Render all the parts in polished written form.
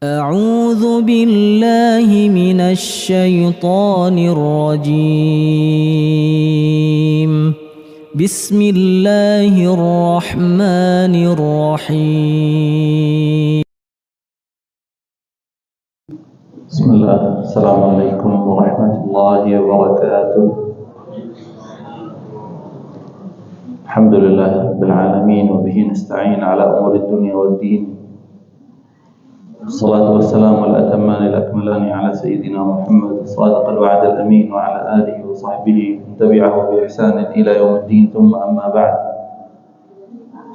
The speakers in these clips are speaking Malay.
أعوذ بالله من الشيطان الرجيم. بسم الله الرحمن الرحيم. بسم الله. السلام عليكم ورحمة الله وبركاته. الحمد لله رب العالمين وبه نستعين على أمور الدنيا والدين. الصلاة والسلام الأتمان الأكملان على سيدنا محمد الصادق الوعد الأمين وعلى آله وصحبه ومن تبعه بإحسان إلى يوم الدين. ثم أما بعد،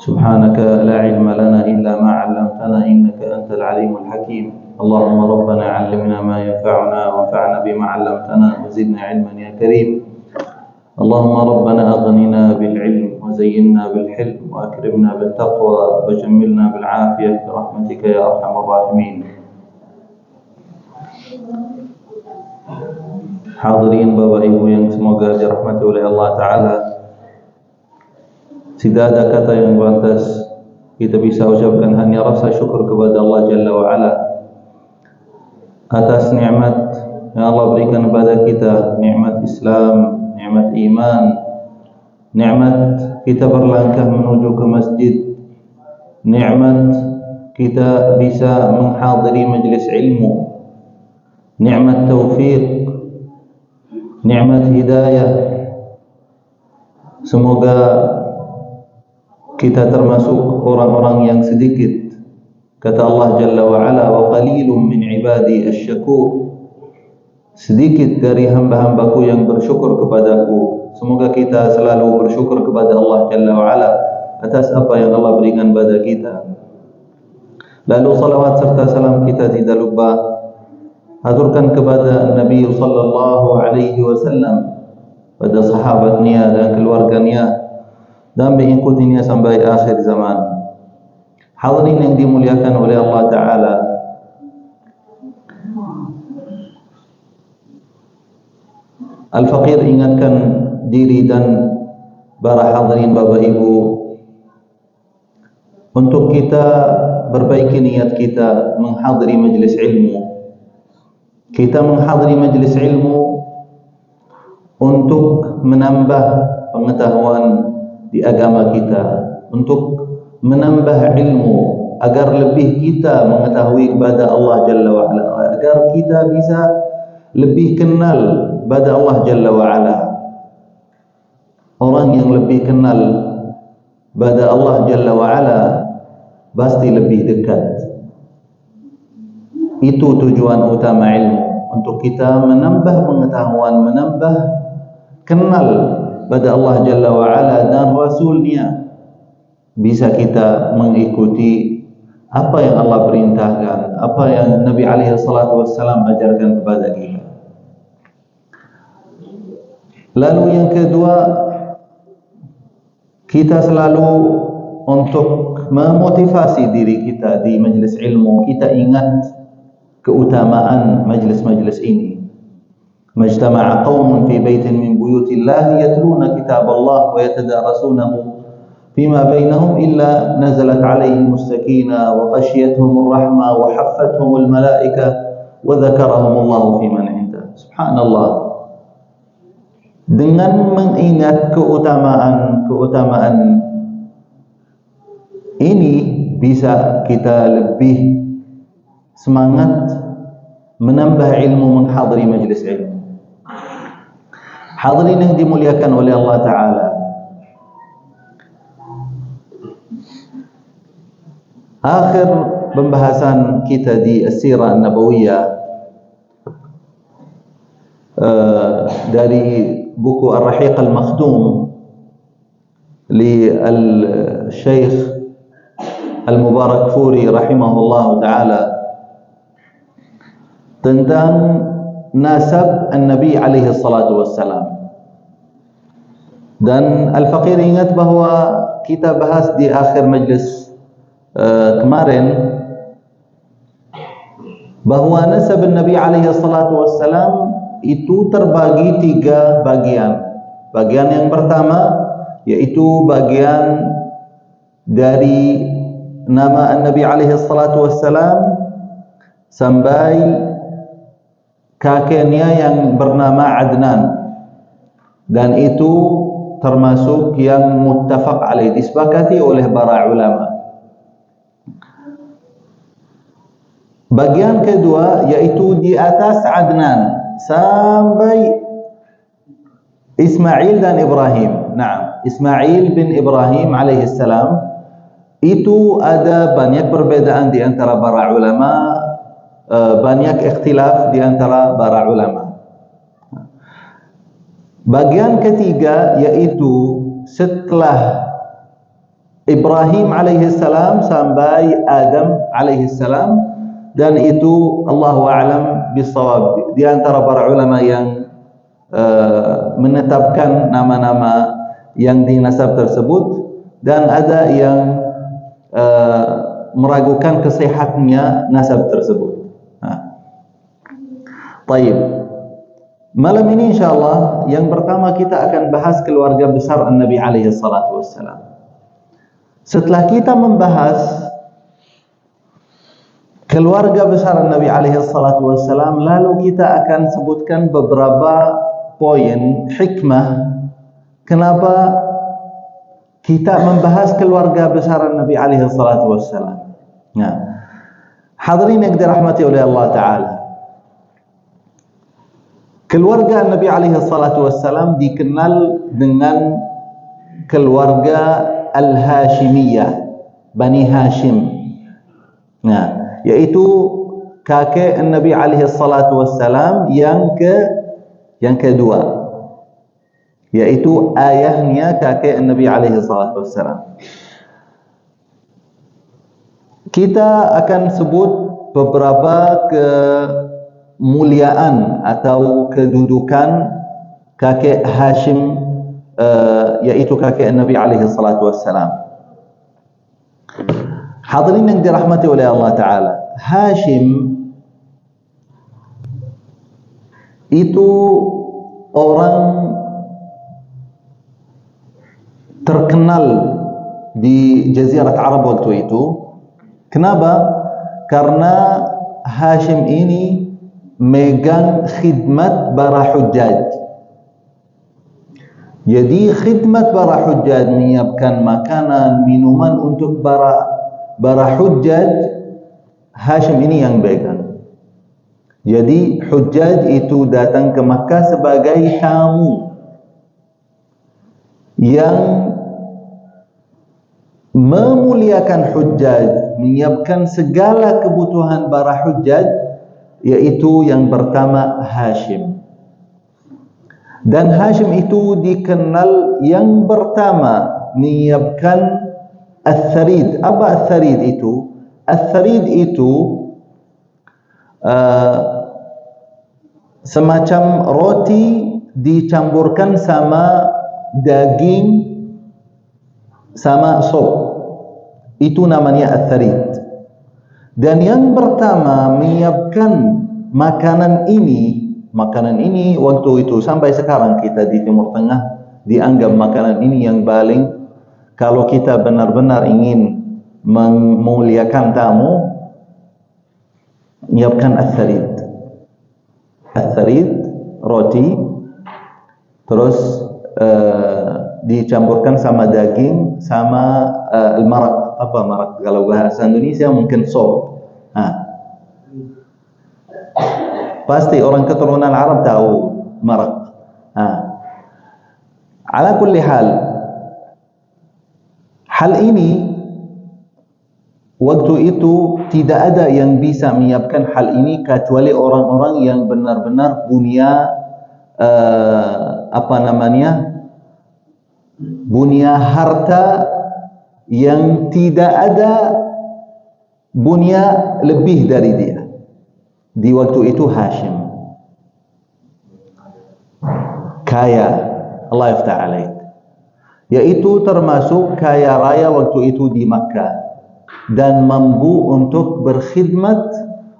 سبحانك لا علم لنا إلا ما علمتنا إنك أنت العليم الحكيم. اللهم ربنا علمنا ما ينفعنا وانفعنا بما علمتنا وزدنا علما يا كريم. اللهم ربنا أغننا بالعلم وزينا بالحلم وأكرمنا بالتقوى وجملنا بالعافية برحمتك يا أرحم الراحمين. Hadirin Bapak Ibu yang semoga dirahmati oleh Allah Ta'ala, tidak ada kata yang pantas kita bisa ucapkan hanya rasa syukur kepada Allah Jalla wa'ala atas nikmat yang Allah berikan kepada kita, nikmat Islam, nikmat iman, nikmat kita berlangkah menuju ke masjid, nikmat kita bisa menghadiri majlis ilmu, nikmat taufik, nikmat hidayah. Semoga kita termasuk orang-orang yang sedikit, kata Allah Jalla wa'ala, wa qalilun min ibadi asy-syakur, sedikit dari hamba-hambaku yang bersyukur kepadaku. Semoga kita selalu bersyukur kepada Allah Jalla wa'ala atas apa yang Allah berikan pada kita. Lalu salawat serta salam kita tidak lupa aturkan kepada Nabi sallallahu alaihi wasallam, pada sahabatnya dan keluarganya dan mengikutinya sampai akhir zaman. Hadirin yang dimuliakan oleh Allah Ta'ala, Al-Faqir ingatkan diri dan para hadirin Bapak Ibu untuk kita perbaiki niat kita menghadiri majlis ilmu. Kita menghadiri majlis ilmu untuk menambah pengetahuan di agama kita, untuk menambah ilmu agar lebih kita mengetahui kepada Allah Jalla wa'ala, agar kita bisa lebih kenal kepada Allah Jalla wa'ala. Orang yang lebih kenal kepada Allah Jalla wa'ala pasti lebih dekat. Itu tujuan utama ilmu, untuk kita menambah pengetahuan, menambah kenal pada Allah Jalla wa'ala dan Rasulnya. Bisa kita mengikuti apa yang Allah perintahkan, apa yang Nabi alaihi salatu wassalam ajarkan kepada kita. Lalu yang kedua, kita selalu untuk memotivasi diri kita di majlis ilmu, kita ingat keutamaan majlis-majlis ini. Majtama'a qaumun fi baitin min buyutillahi yatluna kitaballah wa yatadarasunahu فيما بينهم إلا نزلت عليهم السكينة وغشيتهم الرحمة وحفتهم الملائكة وذكرهم الله في من عنده. Subhanallah. Dengan mengingat keutamaan ini, bisa kita lebih semangat menambah ilmu, menghadiri majlis ilmu. Hadirin yang dimuliakan oleh Allah Ta'ala, akhir pembahasan kita di As-Sirah An-Nabawiyah dari buku Ar-Rahiq Al-Makhdum li Al-Syeikh Al-Mubarakfuri rahimahullah ta'ala, tentang nasab An-Nabi alaihi salatu wassalam. Dan Al-Faqir ingat bahawa kita bahas di akhir majlis kemarin bahawa nasab Nabi alaihi salatu wassalam itu terbagi 3 bagian. Bagian yang pertama yaitu bagian dari nama Nabi alaihi salatu wassalam sampai kakeknya yang bernama Adnan, dan itu termasuk yang muttafaq alaih, disepakati oleh para ulama. Bagian kedua yaitu di atas Adnan sampai Ismail dan Ibrahim. Nah, Ismail bin Ibrahim alaihi salam itu ada banyak perbedaan di antara para ulama, banyak ikhtilaf di antara para ulama. Bagian ketiga yaitu setelah Ibrahim alaihi salam sampai Adam alaihi salam, dan itu Allahu a'lam bissawab, di antara para ulama yang menetapkan nama-nama yang di nasab tersebut, dan ada yang meragukan kesehatannya nasab tersebut. Baik. Malam ini insyaallah yang pertama kita akan bahas keluarga besar Nabi alaihi salatu wassalam. Setelah kita membahas keluarga besar Nabi alaihi salatu wassalam, lalu kita akan sebutkan beberapa poin hikmah kenapa kita membahas keluarga besar Nabi alaihi salatu wassalam. Nah, hadirin yang dirahmati oleh Allah Ta'ala, keluarga Nabi alaihi salatu wassalam dikenal dengan keluarga Al-Hashimiyah, Bani Hashim. Nah, yaitu kakek Nabi alaihi salatu wassalam yang kedua, yaitu ayahnya kakek Nabi alaihi salatu wassalam. Kita akan sebut beberapa kemuliaan atau kedudukan kakek Hashim, yaitu kakek Nabi alaihi salatu wassalam. Hadirin yang dirahmati oleh Allah Ta'ala, Hashim itu orang terkenal di Jazirat Arab waktu itu. Kenapa? Karena Hashim ini megang khidmat para hujjaj. Jadi khidmat para hujjaj, menyiapkan makanan, minuman untuk para hujjaj, Hashim ini yang pegang. Jadi hujjaj itu datang ke Makkah sebagai tamu yang memuliakan hujjaj, menyiapkan segala kebutuhan para hujjaj, yaitu yang pertama Hashim. Dan Hashim itu dikenal yang pertama menyiapkan al-tharid. Apa al-tharid itu? Al-tharid itu semacam roti dicampurkan sama daging sama sop. Itu namanya al-tharid. Dan yang pertama menyiapkan makanan ini waktu itu sampai sekarang kita di Timur Tengah dianggap makanan ini yang paling, kalau kita benar-benar ingin memuliakan tamu, menyiapkan al-tharid. Al-tharid, roti, terus dicampurkan sama daging, sama al-maraq. Apa maraq? Kalau bahasa Indonesia mungkin sop. Pasti orang keturunan Arab tahu maraq. Ala kulli hal ini waktu itu tidak ada yang bisa menyiapkan hal ini kecuali orang-orang yang benar-benar punya punya harta yang tidak ada punya lebih dari dia. Di waktu itu Hashim kaya, Allah yaftah alaih, yaitu termasuk kaya raya waktu itu di Makkah, dan mampu untuk berkhidmat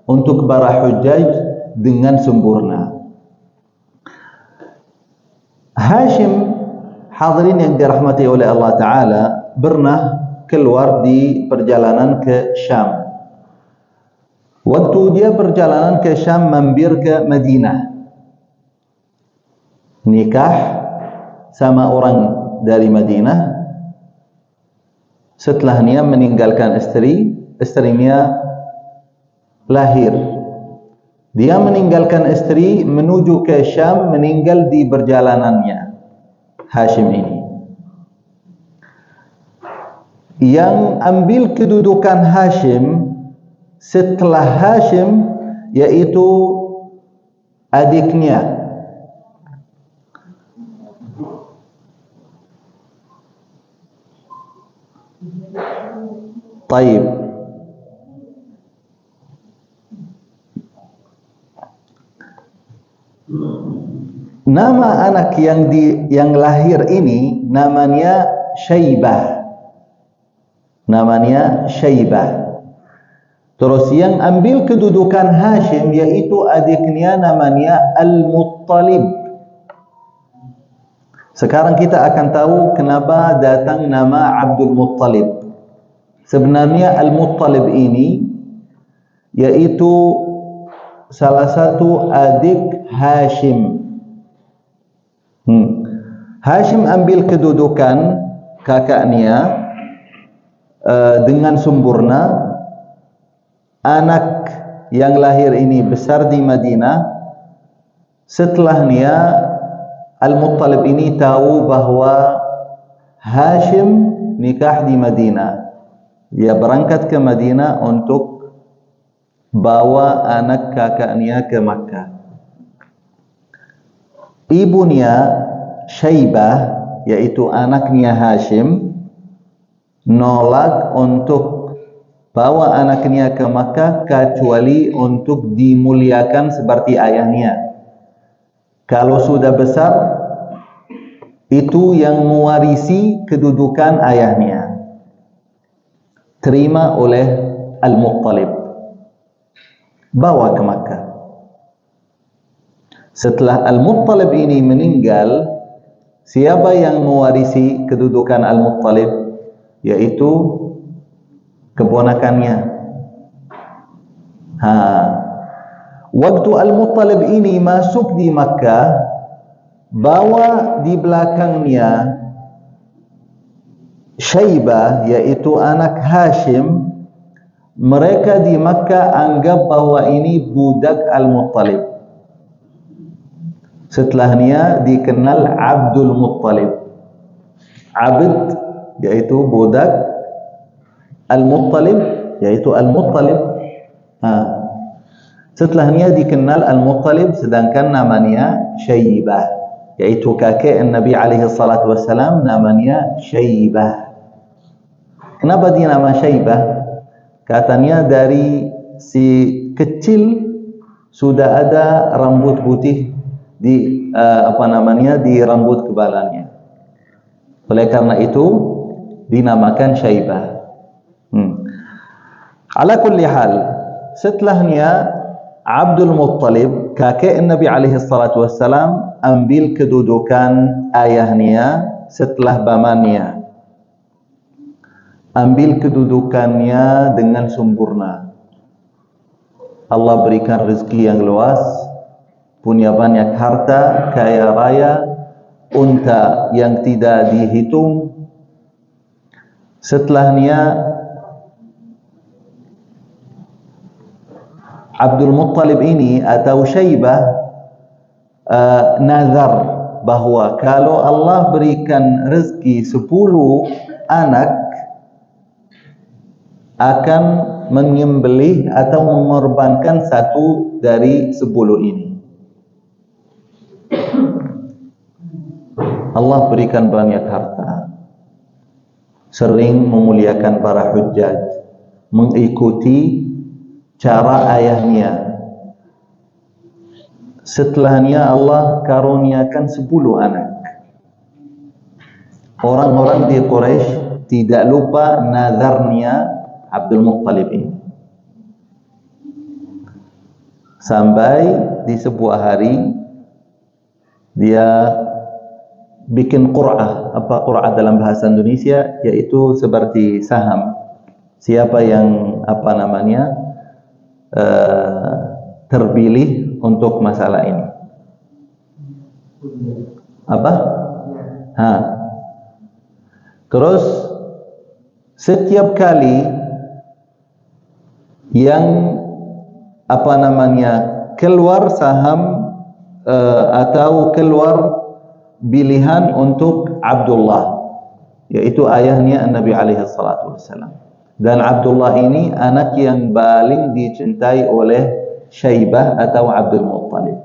untuk para hujjaj dengan sempurna. Hashim, hadirin yang dirahmati oleh Allah Ta'ala, pernah keluar di perjalanan ke Syam. Waktu dia perjalanan ke Syam mampir ke Madinah, nikah sama orang dari Madinah. Setelahnya meninggalkan istrinya lahir. Dia meninggalkan istri menuju ke Syam, meninggal di perjalanannya Hashim ini. Yang ambil kedudukan Hashim setelah Hashim yaitu adiknya. Taib. Nama anak yang lahir ini namanya Syaibah. Namanya Syaibah. Terus yang ambil kedudukan Hashim yaitu adiknya namanya Al-Muttalib. Sekarang kita akan tahu kenapa datang nama Abdul Muttalib. Sebenarnya Al-Muttalib ini yaitu salah satu adik Hashim. Hashim ambil kedudukan kakaknya dengan sempurna. Anak yang lahir ini besar di Madinah. Setelahnya Al-Muttalib ini tahu bahwa Hashim nikah di Madinah. Dia berangkat ke Madinah untuk bawa anak kakaknya ke Makkah. Ibunya Syaibah yaitu anaknya Hashim nolak untuk bawa anaknya ke Makkah kecuali untuk dimuliakan seperti ayahnya. Kalau sudah besar, itu yang mewarisi kedudukan ayahnya. Terima oleh Al-Muttalib. Bawa ke Makkah. Setelah Al-Muttalib ini meninggal, siapa yang mewarisi kedudukan Al-Muttalib? Yaitu keponakannya. Waktu Al-Muttalib ini masuk di Makkah, bawa di belakangnya Syaibah yaitu anak Hashim. Mereka di Makkah anggap bahwa ini budak Al-Muttalib. Setelahnya dikenal Abdul Muttalib. Abd yaitu budak, Al-Muttalib yaitu Al-Muttalib. Setelahnya dikenal Al-Muttalib, sedangkan namanya Syaibah yaitu kakek Nabi alaihi salatu wassalam, namanya Syaibah. Kenapa dia nama Syaibah? Katanya dari si kecil sudah ada rambut putih di di rambut kepalanya. Oleh karena itu dinamakan Syaibah. Ala kulli hal, setelahnya Abdul Muttalib, kakek Nabi alaihi salatu wassalam, ambil kedudukan ayahnya setelah pamannya. Ambil kedudukannya dengan sempurna. Allah berikan rezeki yang luas, punya banyak harta, kaya raya, unta yang tidak dihitung. Setelahnya Abdul Muttalib ini atau Syaibah nazar bahwa kalau Allah berikan rezeki 10 anak, akan menyembelih atau mengorbankan satu dari 10 ini. Allah berikan banyak harta, sering memuliakan para hujjaj, mengikuti cara ayahnya. Setelahnya Allah karuniakan 10 anak. Orang-orang di Quraisy tidak lupa nazarnya Abdul Muttalib ini. Sampai di sebuah hari dia bikin qur'ah. Apa qur'ah dalam bahasa Indonesia? Yaitu seperti saham. Siapa yang terpilih untuk masalah ini. Apa? Terus setiap kali yang keluar saham atau keluar pilihan untuk Abdullah, yaitu ayahnya Nabi alaihi salatu wassalam, dan Abdullah ini anak yang paling dicintai oleh Syaibah atau Abdul Muttalib.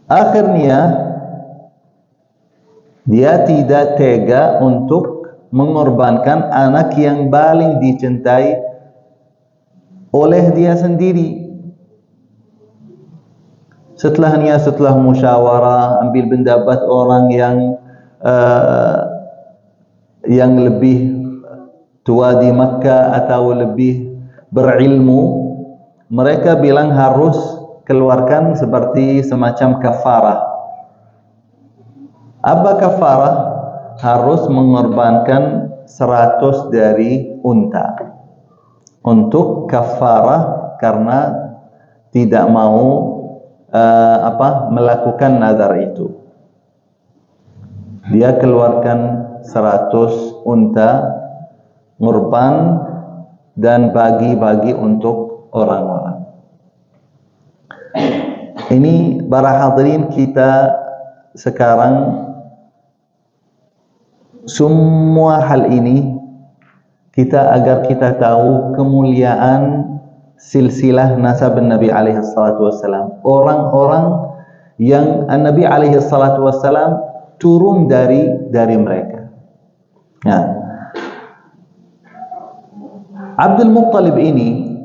Akhirnya dia tidak tega untuk mengorbankan anak yang paling dicintai oleh dia sendiri. Setelah musyawarah, ambil pendapat orang yang lebih tua di Makkah atau lebih berilmu, mereka bilang harus keluarkan seperti semacam kafarah. Apa kafarah? Harus mengorbankan 100 dari unta untuk kafarah karena tidak mau melakukan nazar itu. Dia keluarkan 100 unta ngurban dan bagi-bagi untuk orang-orang. Ini para hadirin, kita sekarang semua hal ini agar kita tahu kemuliaan silsilah nasab Nabi alaihi salatu wassalam, orang-orang yang Nabi alaihi salatu wassalam turun dari mereka. Abdul Muttalib ini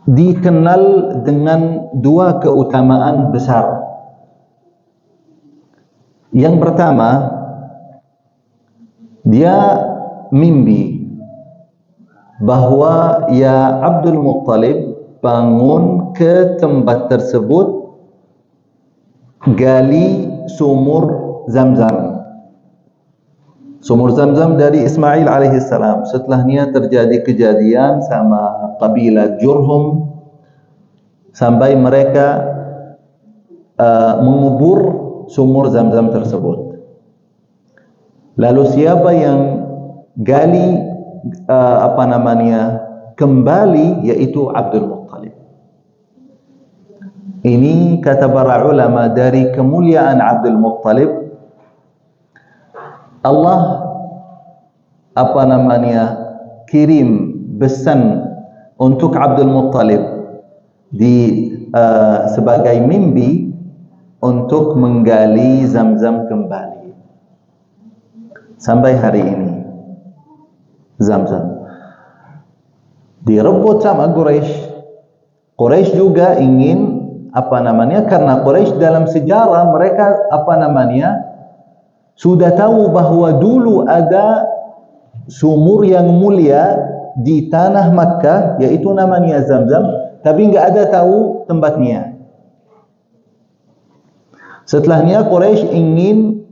dikenal dengan dua keutamaan besar. Yang pertama, dia mimpi bahwa ya Abdul Muttalib, bangun ke tempat tersebut, gali sumur Zamzam. Sumur Zamzam dari Ismail alaihi salam. Setelahnya terjadi kejadian sama kabilah Jurhum sampai mereka mengubur sumur Zamzam tersebut. Lalu siapa yang gali kembali, yaitu Abdul Muttalib. Ini kata para ulama, dari kemuliaan Abdul Muttalib, Allah kirim pesan untuk Abdul Muttalib sebagai mimpi untuk menggali Zamzam kembali. Sampai hari ini Zamzam direbut sama Quraisy. Quraisy juga ingin karena Quraisy dalam sejarah mereka sudah tahu bahwa dulu ada sumur yang mulia di tanah Makkah, yaitu namanya Zamzam, tapi enggak ada tahu tempatnya. Setelahnya Quraisy ingin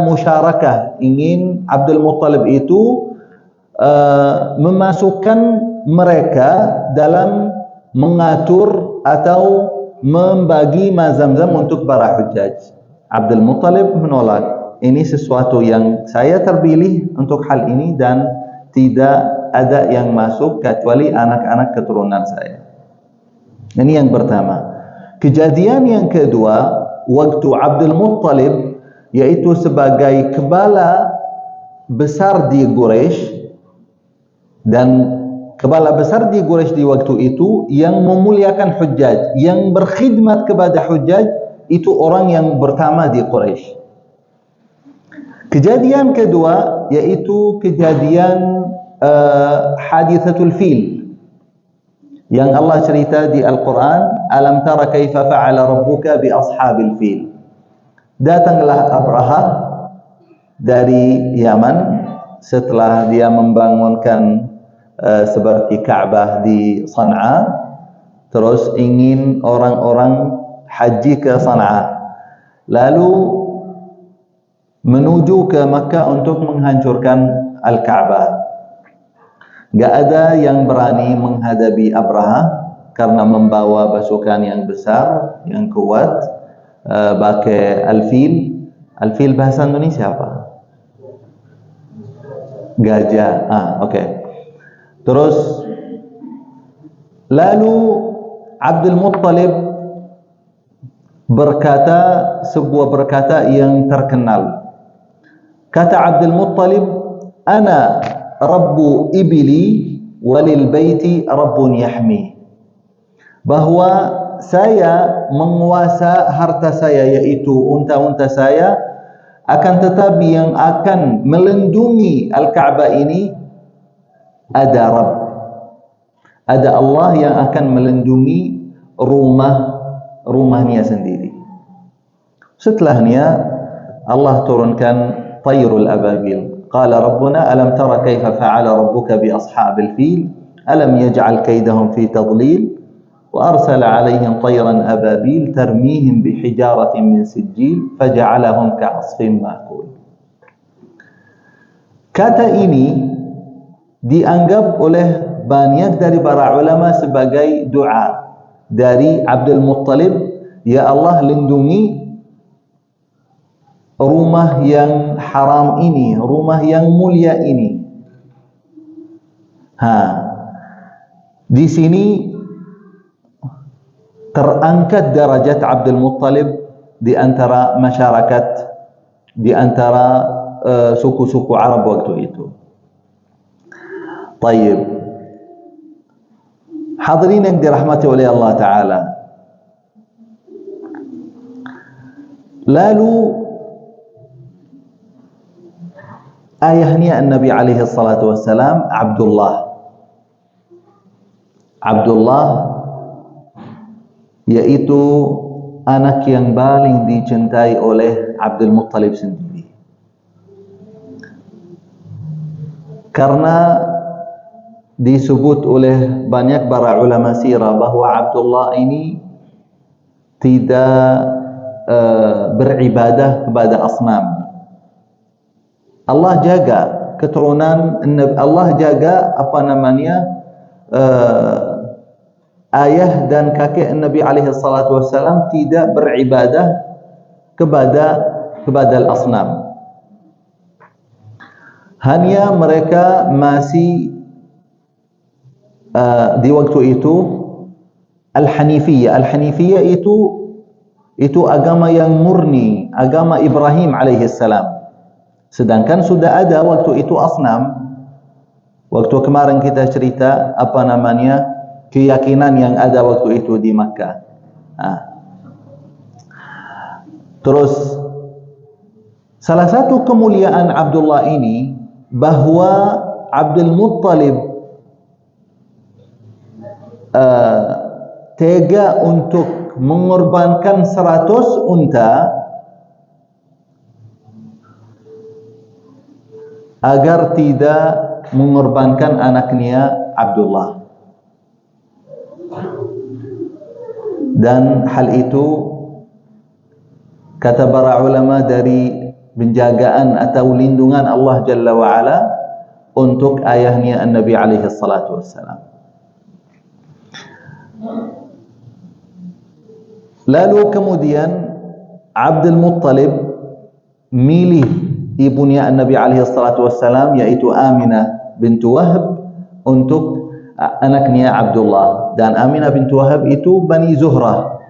musyarakah, ingin Abdul Muttalib itu memasukkan mereka dalam mengatur atau membagi Zamzam untuk para hujjaj. Abdul Muttalib menolak. Ini sesuatu yang saya terpilih untuk hal ini dan tidak ada yang masuk kecuali anak-anak keturunan saya. Ini yang pertama. Kejadian yang kedua, waktu Abdul Muttalib, yaitu sebagai kepala besar di Quraisy, dan kepala besar di Quraisy di waktu itu yang memuliakan hujjaj, yang berkhidmat kepada hujjaj, itu orang yang pertama di Quraisy. Kejadian kedua yaitu kejadian hadithatul fil yang Allah cerita di Al-Quran, alam tara kaifa fa'ala rabbuka bi ashabil fil. Datanglah Abraha dari Yaman setelah dia membangunkan seperti Ka'bah di Sana'a, terus ingin orang-orang haji ke Sana'a, lalu menuju ke Makkah untuk menghancurkan Al-Ka'bah. Gak ada yang berani menghadapi Abraha karena membawa pasukan yang besar, yang kuat, pakai al-fil. Al-fil bahasa Indonesia apa? Gajah. Okey. Terus lalu Abdul Muttalib berkata sebuah perkata yang terkenal. Kata Abdul Muttalib, "Ana Rabbu ibli walil baiti Rabbun yahmi." Bahwa saya menguasa harta saya, yaitu unta-unta saya, akan tetapi yang akan melindungi Al-Ka'bah ini ada Rabb, ada Allah yang akan melindungi rumahnya sendiri. Setelahnya Allah turunkan Tayrul Ababil. Qala Rabbuna alam tara kaifa fa'ala rabbuka bi ashabil fil alam yaj'al kaydahum fi tadlil wa arsala 'alayhim tayran ababil tarmihim bi hijaratin min sijil faja'alahum ka'asfin ma'kul. Kata ini dianggap oleh banyak dari para ulama sebagai doa dari Abdul Muttalib, ya Allah lindungi rumah yang haram ini, rumah yang mulia ini. Di sini terangkat derajat Abdul Muttalib di antara masyarakat, di antara suku-suku Arab waktu itu. Tayyib. Hadirin yang dirahmati oleh Allah Ta'ala, lalu ayahnya Nabi alaihi salatu wassalam Abdullah yaitu anak yang paling dicintai oleh Abdul Muttalib sendiri, karena disebut oleh banyak para ulama sirah bahwa Abdullah ini tidak beribadah kepada asnam. Allah jaga keturunan, Allah jaga ayah dan kakek Nabi alaihi salatu wassalam tidak beribadah kepada al-asnam. Hanya mereka masih di waktu itu Al-Hanifiyah. Al-Hanifiyah itu agama yang murni, agama Ibrahim alaihi salam. Sedangkan sudah ada waktu itu asnam. Waktu kemarin kita cerita keyakinan yang ada waktu itu di Makkah. Terus salah satu kemuliaan Abdullah ini bahwa Abdul Muttalib tega untuk mengorbankan 100 unta agar tidak mengorbankan anaknya Abdullah. Dan hal itu kata para ulama dari penjagaan atau lindungan Allah Jalla wa'ala untuk ayahnya Nabi alaihi salatu wassalam. Lalu kemudian Abdul Muttalib milih ibunya Nabi alaihi salatu wassalam, yaitu Aminah bintu Wahab, untuk anaknya Abdullah. Dan Aminah bintu Wahab itu Bani Zuhrah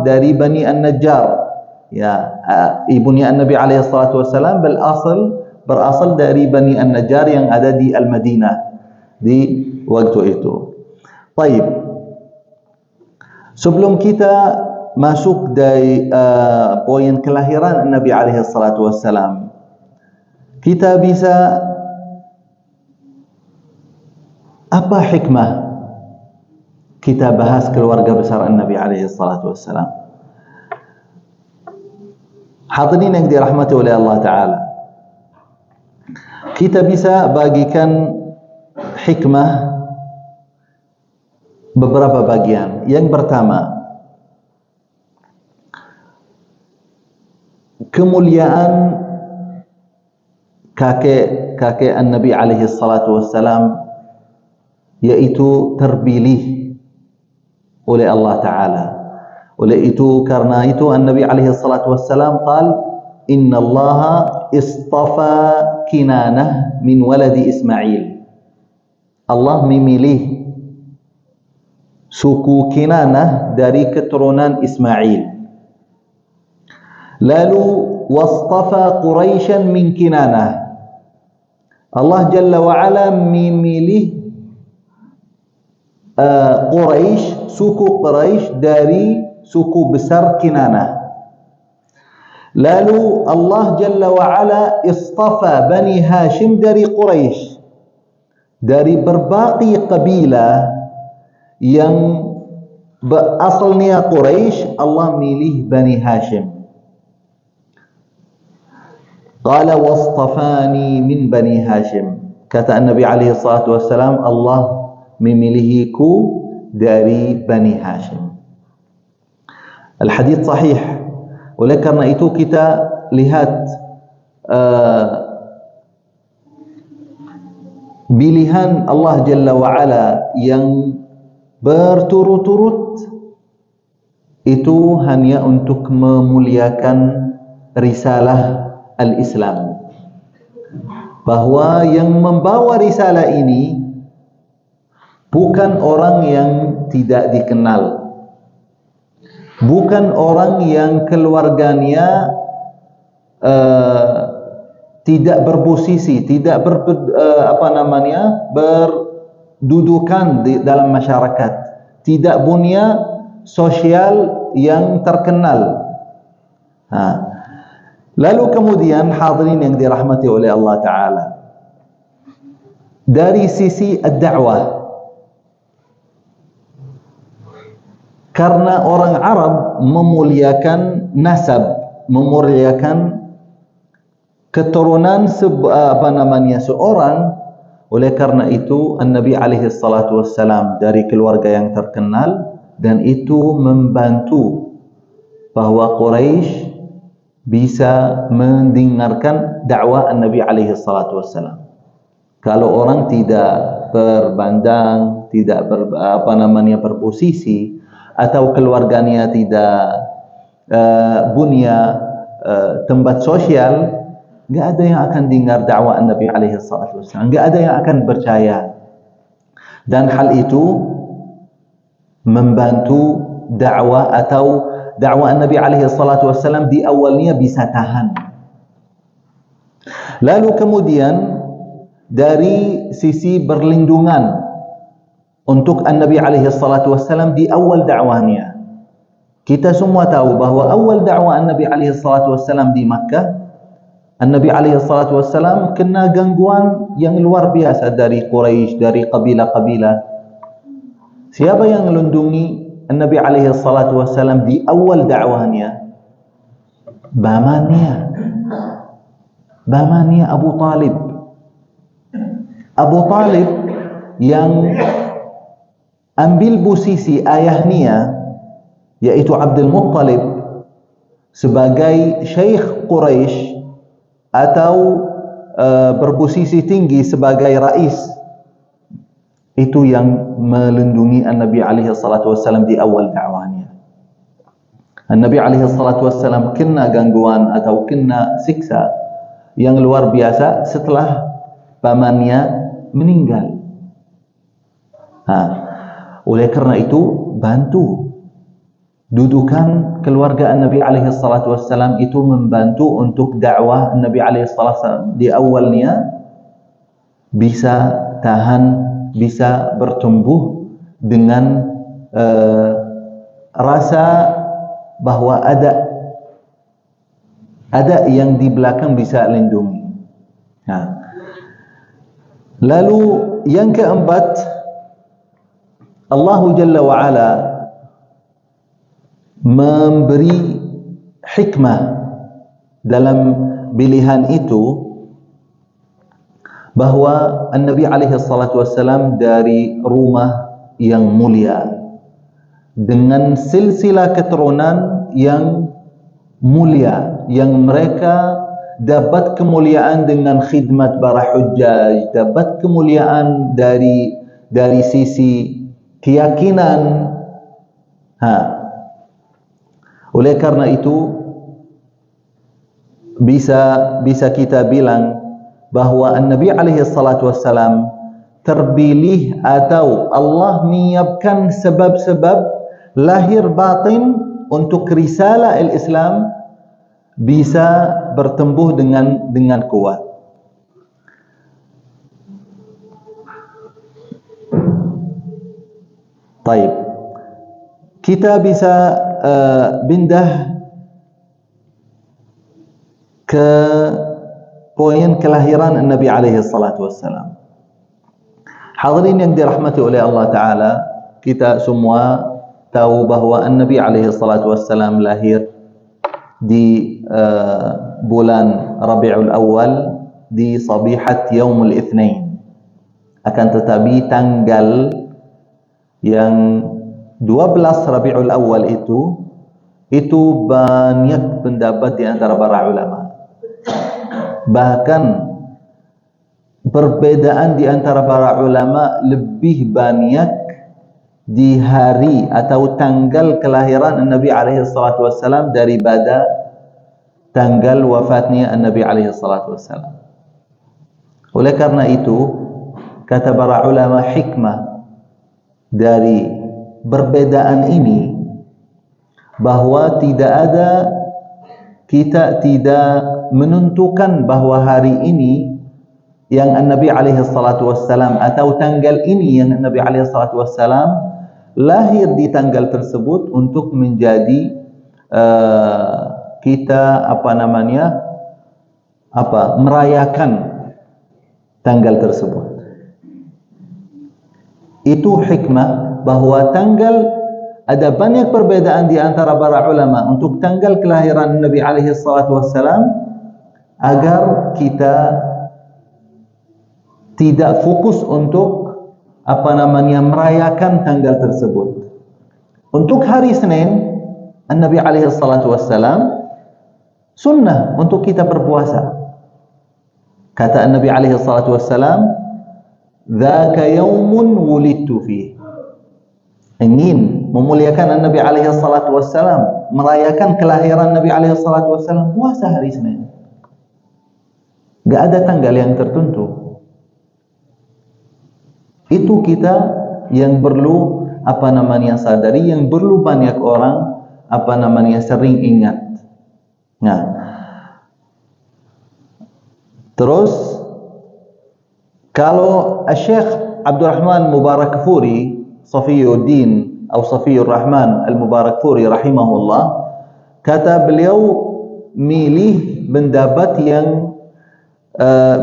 dari Bani An-Najjar. Ya, ibunya Nabi alaihi salatu wassalam berasal dari Bani An-Najjar yang ada di Al-Madinah di waktu itu. Baik. Sebelum kita masuk dari poin kelahiran Nabi alaihi salatu wassalam, kita bisa apa hikmah kita bahas keluarga besar Nabi alaihi salatu wassalam. Hadirin yang dirahmati oleh Allah Ta'ala, kita bisa bagikan hikmah beberapa bagian. Yang pertama, kemuliaan kakek Nabi alaihi salatu wassalam, yaitu terpilih oleh Allah Ta'ala. Oleh itu, karena itu Nabi alaihi salatu wassalam qal, inna Allah istafa Kinanah min waladi Ismail. Allah memilih suku Kinanah dari keturunan Ismail. Lalu wastafa Quraisyan min Kinanah. Allah Jalla wa'ala memilih Quraisy, suku Quraisy dari suku besar Kinanah. Lalu Allah Jalla wa'ala istafa Bani Hashim dari Quraisy. Dari berbagai kabilah yang asalnya Quraisy, Allah milih Bani Hashim. Qala wastafani min Bani Hashim. Kata Nabi alaihi salatu wassalam, Allah memilihiku dari Bani Hashim. Al-hadits sahih. Oleh karena itu kita lihat pilihan Allah Jalla wa'ala yang berturut-turut itu hanya untuk memuliakan risalah al-Islam, bahwa yang membawa risalah ini bukan orang yang tidak dikenal, bukan orang yang keluarganya tidak berposisi, tidak berdudukan di dalam masyarakat, tidak punya sosial yang terkenal. Lalu kemudian hadirin yang dirahmati oleh Allah Ta'ala, dari sisi ad-da'wah, karena orang Arab memuliakan nasab, memuliakan keturunan seorang. Oleh karena itu Nabi alaihi salatu wassalam dari keluarga yang terkenal, dan itu membantu bahwa Quraisy bisa mendengarkan dakwah Nabi alaihi salatu wassalam. Kalau orang tidak berbandang, tidak berposisi, atau keluarganya tidak punya tempat sosial, enggak ada yang akan dengar dakwah Nabi alaihi salatu wassalam, enggak ada yang akan percaya. Dan hal itu membantu dakwah atau dakwah Nabi alaihi salatu wassalam di awalnya bisa tahan. Lalu kemudian dari sisi berlindungan untuk Nabi alaihi salatu wassalam di awal dakwahnya, kita semua tahu bahwa awal dakwah Nabi alaihi salatu wassalam di Makkah, Nabi alaihi salatu wassalam kena gangguan yang luar biasa dari Quraisy, dari kabilah-kabilah. Siapa yang melindungi Nabi alaihi salatu wassalam di awal dakwahnya? Bamannya Abu Talib. Abu Talib yang ambil posisi ayahnya, yaitu Abdul Muttalib, sebagai Syekh Quraisy atau berposisi tinggi sebagai rais, itu yang melindungi Nabi alaihi salatu wassalam di awal dakwahnya. Nabi alaihi salatu wassalam kena gangguan atau kena siksa yang luar biasa setelah pamannya meninggal. Oleh karena itu bantu dudukan keluarga Nabi alaihi salatu wassalam itu membantu untuk dakwah Nabi alaihi salatu wassalam di awalnya bisa tahan, bisa bertumbuh dengan rasa bahwa ada yang di belakang bisa lindungi. Lalu yang keempat, Allah Jalla wa'ala memberi hikmah dalam pilihan itu, bahwa Nabi alaihi salatu wassalam dari rumah yang mulia, dengan silsilah keturunan yang mulia, yang mereka dapat kemuliaan dengan khidmat para hujjaj, dapat kemuliaan dari sisi keyakinan. Oleh karena itu bisa kita bilang bahawa Nabi alaihi salatu wassalam terpilih atau Allah menyiapkan sebab-sebab lahir batin untuk risalah al-Islam bisa bertumbuh dengan kuat. Baik, kita bisa pindah ke poin kelahiran Nabi alaihi salatu wassalam. Hadirin yang dirahmati oleh Allah Ta'ala, kita semua tahu bahawa Nabi alaihi salatu wassalam lahir di bulan Rabiul Awal di sabihat Yaumul Itsnain. Akan tetapi tanggal yang 12 Rabiul Awal itu banyak pendapat di antara para ulama. Bahkan perbedaan di antara para ulama lebih banyak di hari atau tanggal kelahiran Nabi alaihi salatu wassalam daripada tanggal wafatnya Nabi alaihi salatu wassalam. Oleh karena itu, kata para ulama, hikmah dari perbedaan ini bahawa kita tidak menentukan bahawa hari ini yang Nabi alaihi salatu wassalam atau tanggal ini yang Nabi alaihi salatu wassalam lahir di tanggal tersebut untuk menjadi kita merayakan tanggal tersebut. Itu hikmah bahawa ada banyak perbedaan di antara para ulama untuk tanggal kelahiran Nabi alaihi salatu wassalam agar kita tidak fokus untuk merayakan tanggal tersebut. Untuk hari Senin, Nabi alaihi salatu wassalam sunnah untuk kita berpuasa. Kata Nabi alaihi salatu wassalam, "Dzaka yaumun wulidtu fihi." Ingin memuliakan Nabi alaihi salatu wassalam, merayakan kelahiran Nabi alaihi salatu wassalam, puasa hari Senin. Enggak ada tanggal yang tertentu. Itu kita yang perlu sadari, yang perlu banyak orang sering ingat. Nah, terus kalau Syekh Abdurrahman Mubarakfuri Safiyuddin atau Safiyur Rahman Al-Mubarakfuri rahimahullah, kata beliau milih pendapat yang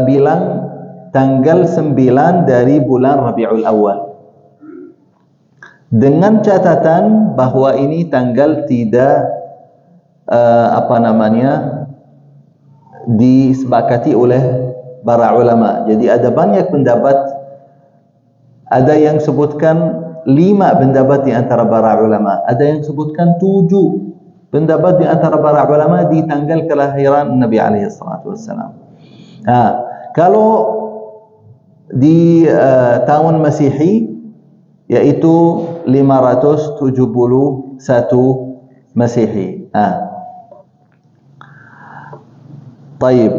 bilang tanggal 9 dari bulan Rabiul Awal, dengan catatan bahawa ini tanggal tidak disepakati oleh para ulama. Jadi ada banyak pendapat, ada yang sebutkan 5 pendapat di antara para ulama, ada yang sebutkan 7 pendapat di antara para ulama di tanggal kelahiran Nabi alaihi salatu wassalam. Kalau di tahun Masihi yaitu 571 Masihi. Baik.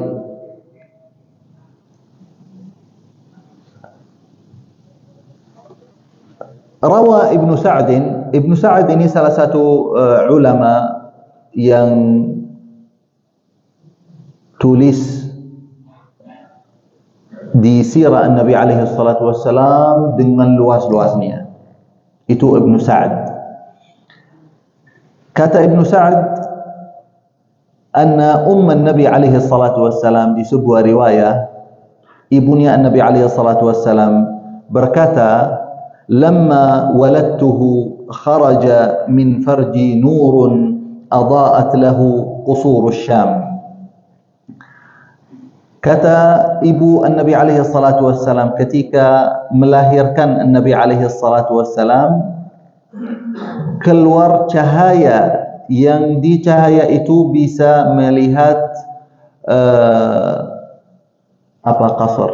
Rawa Ibnu Sa'd ini salah satu ulama yang tulis di sirah Nabi alaihi salatu wassalam dengan luas-luasnya. Itu Ibnu Sa'd. Kata Ibnu Sa'd, anna Nabi alaihi salatu wassalam, di sebuah riwayah, ibunya Nabi alaihi salatu wassalam berkata, lamma waladtuhu kharaja min farji nurun adaat lahu qusurus Syam. Kata ibu Nabi alaihi salatu wassalam ketika melahirkan Nabi alaihi salatu wassalam, keluar cahaya yang di cahaya itu bisa melihat apa qasr?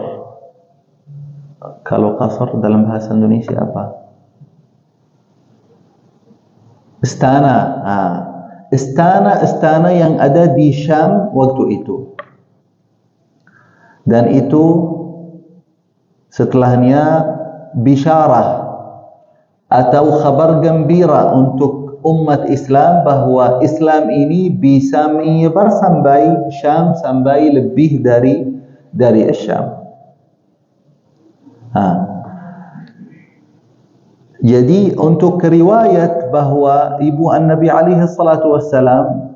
Kalau qasr dalam bahasa Indonesia apa? Istana. Istana yang ada di Syam waktu itu. Dan itu setelahnya bisyarah atau kabar gembira untuk umat Islam bahwa Islam ini bisa menyebar sampai Syam, sampai lebih dari Syam. Jadi untuk riwayat bahawa ibu An-Nabi alaihi salatu wassalam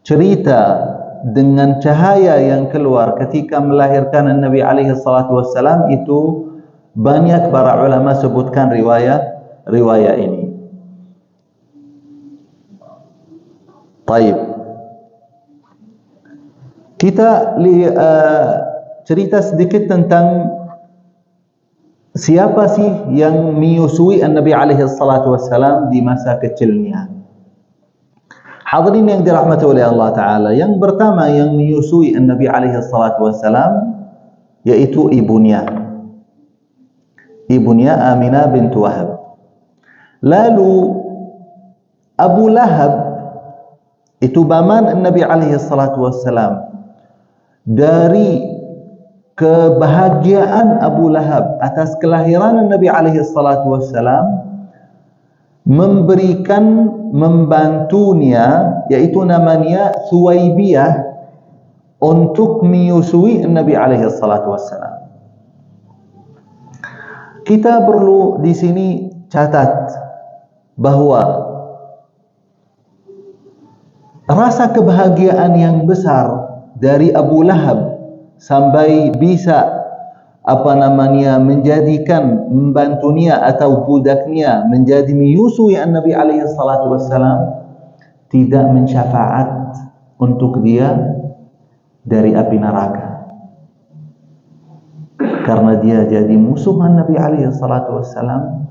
cerita dengan cahaya yang keluar ketika melahirkan An-Nabi alaihi salatu wassalam, itu banyak para ulama sebutkan riwayat ini. Baik. Kita cerita sedikit tentang siapa sih yang menyusui An-Nabi alaihi salatu wassalam di masa kecilnya. Hadirin yang dirahmati oleh Allah Ta'ala, yang pertama yang menyusui An-Nabi alaihi salatu wassalam yaitu ibunya Aminah bint Wahab. Lalu Abu Lahab itu paman An-Nabi alaihi salatu wassalam. Dari kebahagiaan Abu Lahab atas kelahiran Nabi alaihi salatu wassalam, membantunya, yaitu namanya Thuwaibiyah, untuk menyusui Nabi alaihi salatu wassalam. Kita perlu di sini catat bahwa rasa kebahagiaan yang besar dari Abu Lahab sampai bisa menjadikan membantunya atau budaknya menjadi menyusui Nabi alaihi salatu wassalam tidak mensyafaat untuk dia dari api neraka, karena dia jadi musuh Nabi alaihi salatu wassalam.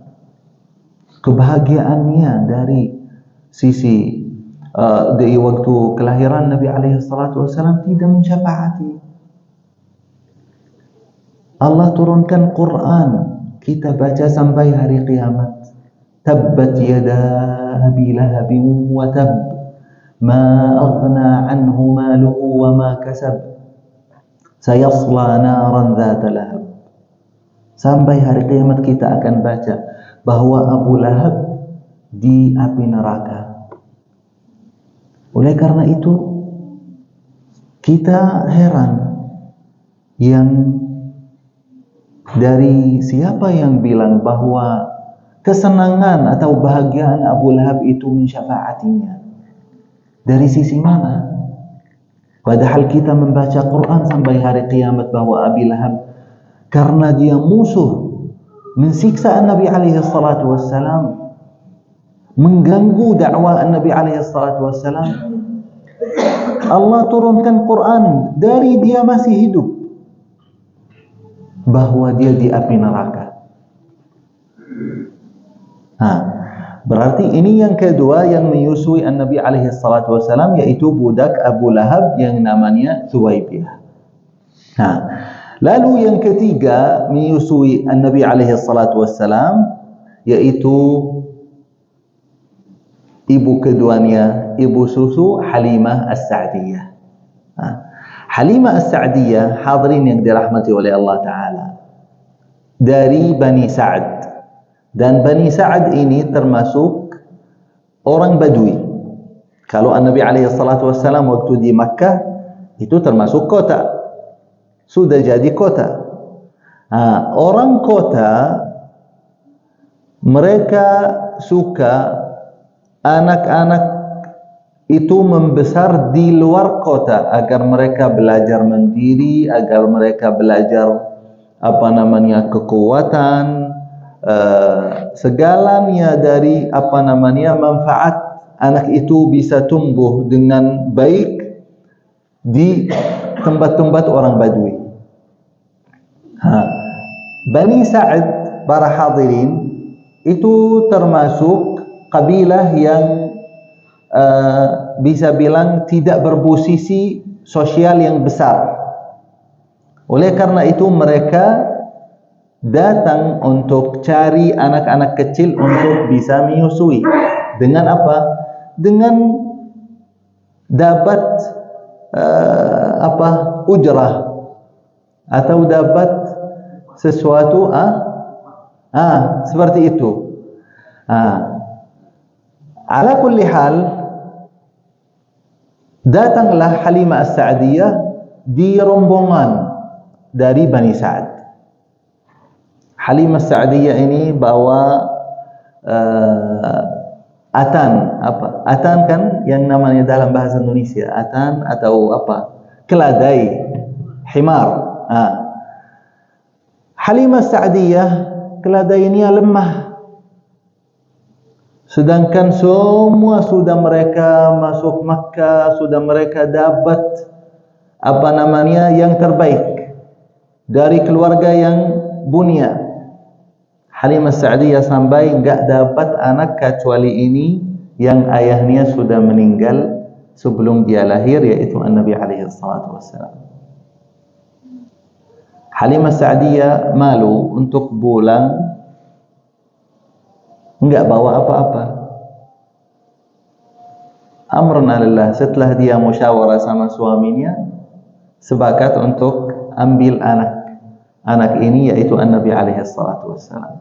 Kebahagiaannya dari sisi dari waktu kelahiran Nabi alaihi salatu wassalam tidak mensyafaati. Allah turunkan Quran, kita baca sampai hari kiamat. Tabbat yada abi lahabin wa tab, ma aghna anhu maluhu wa ma kasab, sayasla naran dhata lahab. Sampai hari kiamat kita akan baca bahwa Abu Lahab di api neraka. Oleh karena itu kita heran, yang dari siapa yang bilang bahwa kesenangan atau bahagiaan Abu Lahab itu mensyafaatinya? Dari sisi mana? Padahal kita membaca Quran sampai hari kiamat bahwa Abu Lahab karena dia musuh, mensiksa Nabi alaihi salatu wassalam, mengganggu dakwah Nabi alaihi salatu wassalam, Allah turunkan Quran dari dia masih hidup bahwa dia di api neraka. Berarti ini yang kedua yang menyusui Nabi alaihi salatu wassalam, yaitu budak Abu Lahab yang namanya Thuwaibiyah. Lalu yang ketiga menyusui Nabi alaihi salatu wassalam yaitu ibu keduanya, ibu susu Halimah As-Sa'diyah. Halimah As-Sa'diyah, hadirin yang dirahmati oleh Allah Ta'ala, dari Bani Sa'ad. Dan Bani Sa'ad ini termasuk orang Badui. Kalau Nabi alaihi salatu wassalam waktu di Makkah itu termasuk kota, sudah jadi kota. Orang kota, mereka suka anak-anak itu membesar di luar kota agar mereka belajar mandiri, agar mereka belajar kekuatan, segalanya dari manfaat anak itu bisa tumbuh dengan baik di tempat-tempat orang Badui. Bani Sa'ad, para hadirin, itu termasuk kabilah yang bisa bilang tidak berposisi sosial yang besar. Oleh karena itu mereka datang untuk cari anak-anak kecil untuk bisa menyusui. Dengan apa? Dengan dapat ujrah atau dapat sesuatu seperti itu. Ala kulli hal, datanglah Halimah As-Sa'diyah di rombongan dari Bani Sa'ad. Halimah As-Sa'diyah ini bawa atan. Atan kan yang namanya dalam bahasa Indonesia atan atau keledai, himar. Halimah As-Sa'diyah, keledainya lemah. Sedangkan semua sudah mereka masuk Makkah, sudah mereka dapat yang terbaik dari keluarga yang mulia. Halimah As-Sa'diyah sampai enggak dapat anak kecuali ini yang ayahnya sudah meninggal sebelum dia lahir, yaitu An-Nabi alaihi salatu wassalam. Halimah As-Sa'diyah malu untuk pulang, enggak bawa apa-apa. Amruna lillah, setelah dia musyawarah sama suaminya, sepakat untuk ambil anak ini, yaitu An-Nabi alaihi salatu wassalam.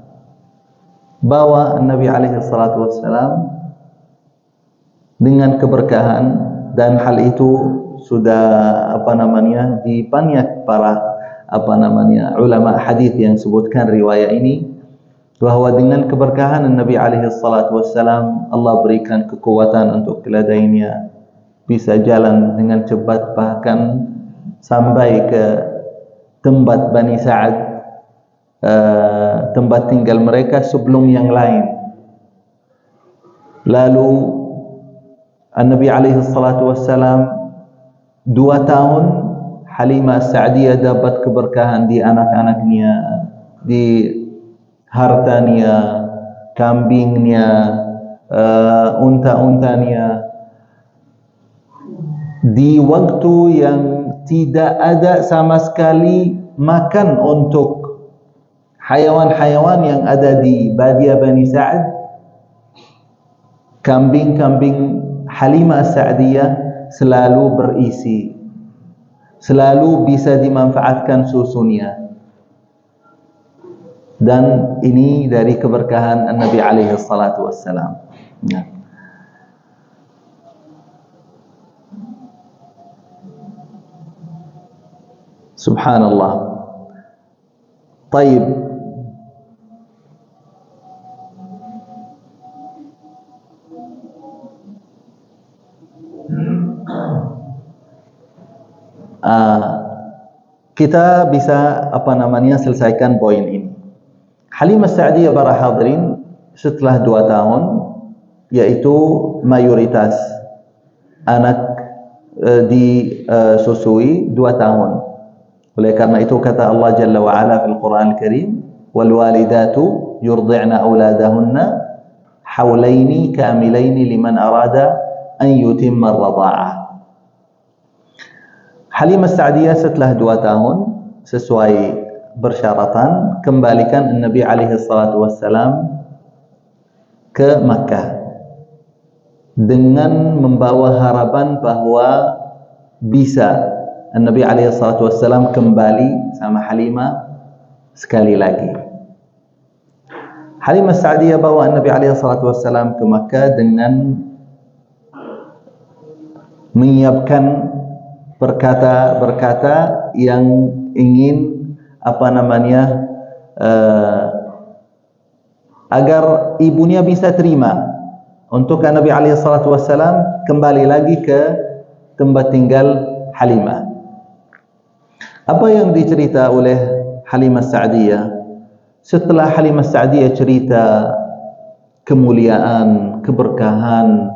Bawa An-Nabi alaihi salatu wassalam dengan keberkahan, dan hal itu sudah dipanyak para ulama hadis yang sebutkan riwayat ini, bahwa dengan keberkahan Nabi alaihi salatu wassalam, Allah berikan kekuatan untuk keledainya bisa jalan dengan cepat, bahkan sampai ke tempat Bani Sa'ad, tempat tinggal mereka sebelum yang lain. Lalu Nabi alaihi salatu wassalam 2 tahun Halimah As-Sa'diyah dapat keberkahan di anak-anaknya, di hartanya, kambingnya, unta-untanya, di waktu yang tidak ada sama sekali makan untuk hayawan-hayawan yang ada di Badia Bani Sa'ad. Kambing-kambing Halimah As-Sa'diyah selalu berisi, selalu bisa dimanfaatkan susunya. Dan ini dari keberkahan Nabi alaihi salatu wassalam. Subhanallah. Taib. Kita bisa selesaikan poin ini. Halimah As-Sa'diyah para hadirin, setelah 2 tahun, yaitu mayoritas anak disusui 2 tahun. Oleh karena itu kata Allah Jalla wa Ala fil Quran Al-Karim, wal walidatu yurdi'na auladahunna hawlaini kamilaini liman arada an yutimma ar-radha'ah. Halimah As-Sa'diyah setelah 2 tahun, sesuai bersyaratan, kembalikan Nabi alaihi salatu wassalam ke Makkah dengan membawa harapan bahwa bisa Nabi alaihi salatu wassalam kembali sama Halimah sekali lagi. Halimah As-Sa'diyah bawa Nabi alaihi salatu wassalam ke Makkah dengan menyiapkan berkata yang ingin agar ibunya bisa terima untuk Nabi alaihi salatu wassalam kembali lagi ke tempat tinggal Halimah. Apa yang dicerita oleh Halimah As-Sa'diyah setelah Halimah As-Sa'diyah cerita kemuliaan, keberkahan,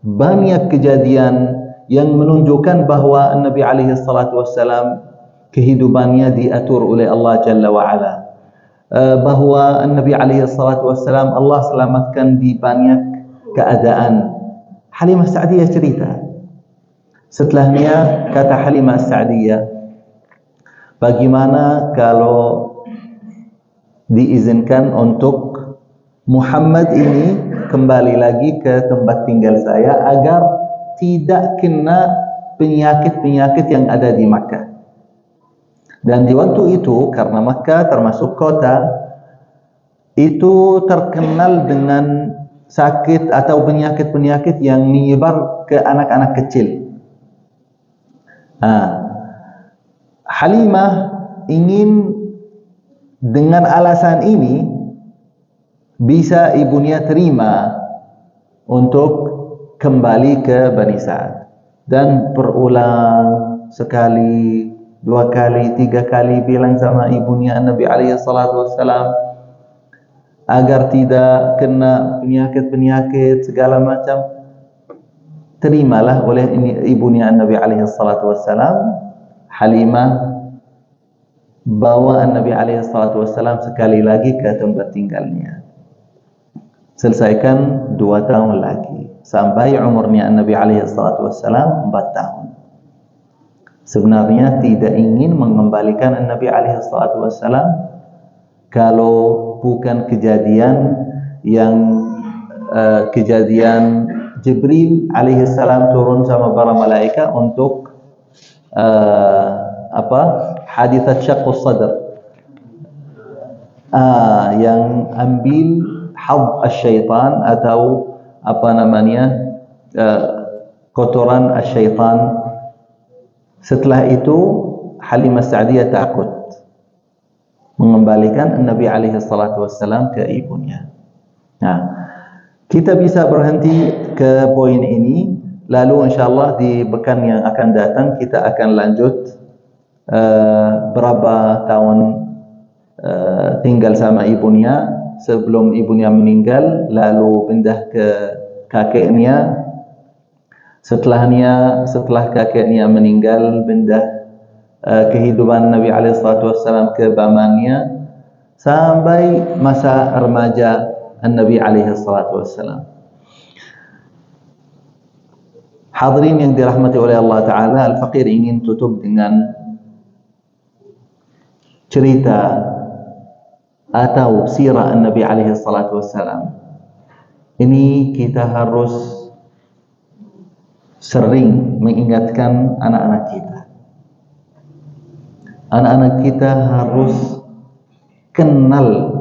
banyak kejadian yang menunjukkan bahwa Nabi alaihi salatu wassalam kehidupannya diatur oleh Allah Jalla wa Ala, bahwa Nabi alaihi salatu wassalam Allah selamatkan di banyak keadaan. Halimah As-Sa'diyah cerita Setelahnya kata Halimah As-Sa'diyah, bagaimana kalau diizinkan untuk Muhammad ini kembali lagi ke tempat tinggal saya agar tidak kena penyakit-penyakit yang ada di Makkah. Dan di waktu itu, karena Makkah termasuk kota, itu terkenal dengan sakit atau penyakit-penyakit yang menyebar ke anak-anak kecil. Halimah ingin dengan alasan ini bisa ibunya terima untuk kembali ke Bani Sa'ad. Dan berulang sekali, 2 kali, 3 kali bilang sama ibunya Nabi alaihi salatu wassalam agar tidak kena penyakit-penyakit segala macam. Terimalah oleh ibunya Nabi alaihi salatu wassalam. Halimah bawa Nabi alaihi salatu wassalam sekali lagi ke tempat tinggalnya. Selesaikan 2 tahun lagi sampai umurnya Nabi alaihi salatu wassalam 4 tahun. Sebenarnya tidak ingin mengembalikan Nabi alaihi salatu wassalam kalau bukan kejadian yang kejadian Jibril alaihi salam turun sama para malaikat untuk hadithat syaqqus sadr, yang ambil hab asyaitan atau kotoran asyaitan. Setelah itu Halimah Sa'diyah takut mengembalikan Nabi alaihi salatu wassalam ke ibunya. Kita bisa berhenti ke poin ini, lalu insyaallah di pekan yang akan datang kita akan lanjut berapa tahun tinggal sama ibunya sebelum ibunya meninggal, lalu pindah ke kakeknya. Setelah kakeknya meninggal, pindah kehidupan Nabi alaihi salatu wassalam ke pamannya sampai masa remaja Nabi alaihi salatu wassalam. Hadirin yang dirahmati oleh Allah Ta'ala, Al-Faqir ingin tutup dengan cerita atau sirah Nabi alaihi salatu wassalam. Ini kita harus sering mengingatkan anak-anak kita. Anak-anak kita harus kenal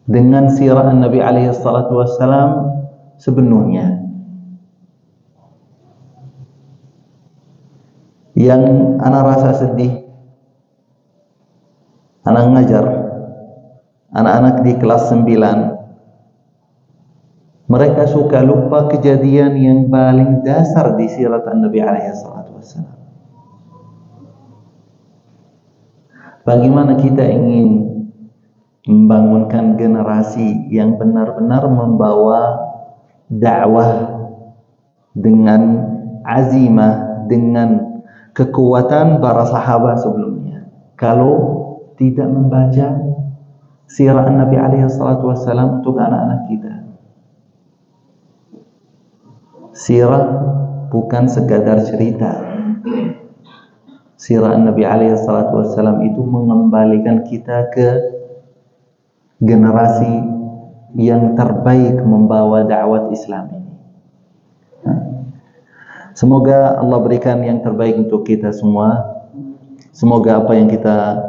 dengan sirah Nabi alaihi salatu wassalam sepenuhnya. Yang anak rasa sedih, anak ngajar anak-anak di kelas 9, mereka suka lupa kejadian yang paling dasar di sirah Nabi alaihi salatu wassalam. Bagaimana kita ingin membangunkan generasi yang benar-benar membawa dakwah dengan azimah, dengan kekuatan para sahabat sebelumnya, kalau tidak membaca sirah Nabi alaihi salatu wassalam untuk anak-anak kita. Sirah bukan sekadar cerita. Sirah Nabi alaihi salatu wassalam itu mengembalikan kita ke generasi yang terbaik membawa dakwah Islam ini. Semoga Allah berikan yang terbaik untuk kita semua. Semoga apa yang kita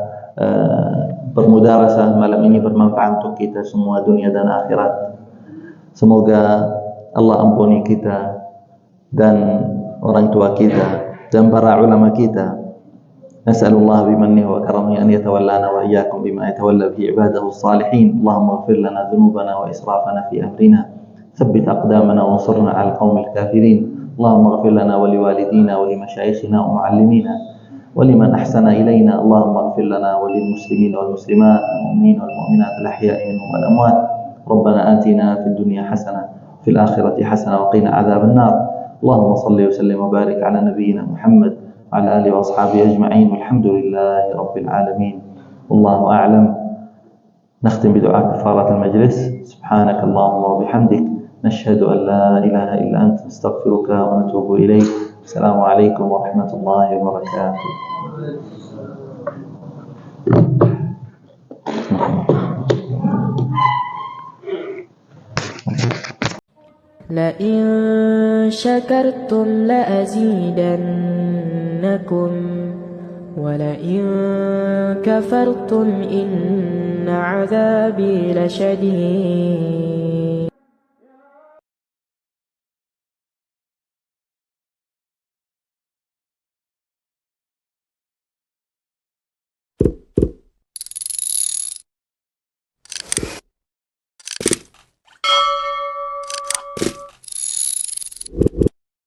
bermudarasah malam ini bermanfaat untuk kita semua dunia dan akhirat. Semoga Allah ampuni kita dan orang tua kita dan para ulama kita. Nas'alullah bimannihi wa karamihi an yatawallana wa iyyakum bima yatawalla bihi ibadahu as-salihin. Allahumma ighfir lana dhunubana wa israfana fi amrina. Tsabbit aqdamana wa ansurna 'alal qaumil kafirin. Allahumma ighfir lana wa liwalidina wa limashayikhina wa mu'allimina wa liman ahsana ilayna. Allahumma ighfir lana wa lil muslimin wal muslimat wal mu'minin wal mu'minat al ahya'i minhum wal amwat. Rabbana atina fid dunya hasanah wa fil akhirati hasanah wa qina adzaban nar. Allahumma shalli wa sallim wa barik ala nabiyyina Muhammad wa ala alihi wa ashabihi ajma'in. Walhamdulillahi rabbil alamin. Wallahu a'lam. Nakhtim bi du'a kafarat al-majlis. Subhanakallahumma wa bihamdik nashhadu an la ilaha illa anta nastaghfiruka wa natubu ilayk. Assalamualaikum warahmatullahi wabarakatuh. لئن شكرتم لأزيدنكم ولئن كفرتم إن عذابي لشديد